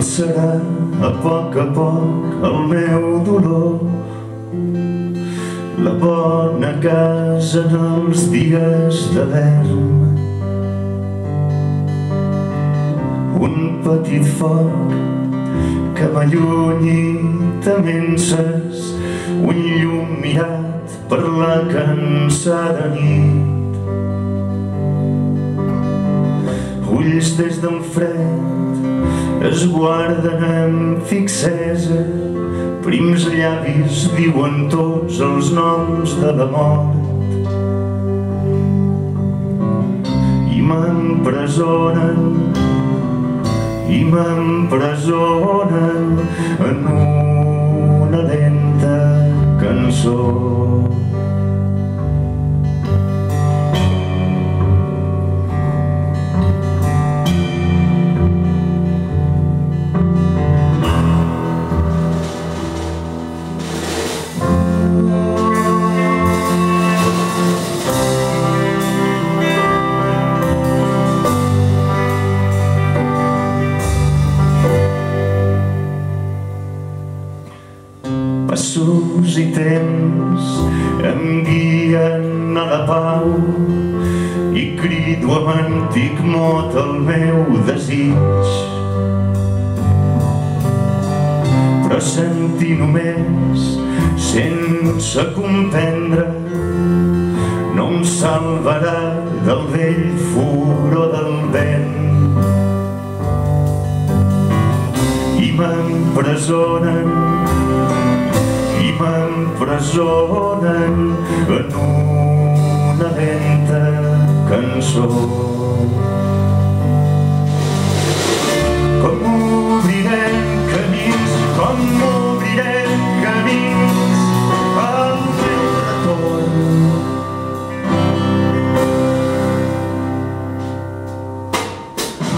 alçarà a poc el meu dolor. La bona casa en els dies d'hivern, un petit foc que m'allunyi t'amences, un llum mirat per la cansada nit. Ulls des del fred es guarden amb fixesa, prims llavis diuen tots els noms de la mort i m'empresonen en una lenta cançó. Passos i temps em guien a la pau i crido amb antic mot el meu desig, però sentir només sense comprendre no em salvarà del vell furor del vent i m'empresonen en una lenta cançó.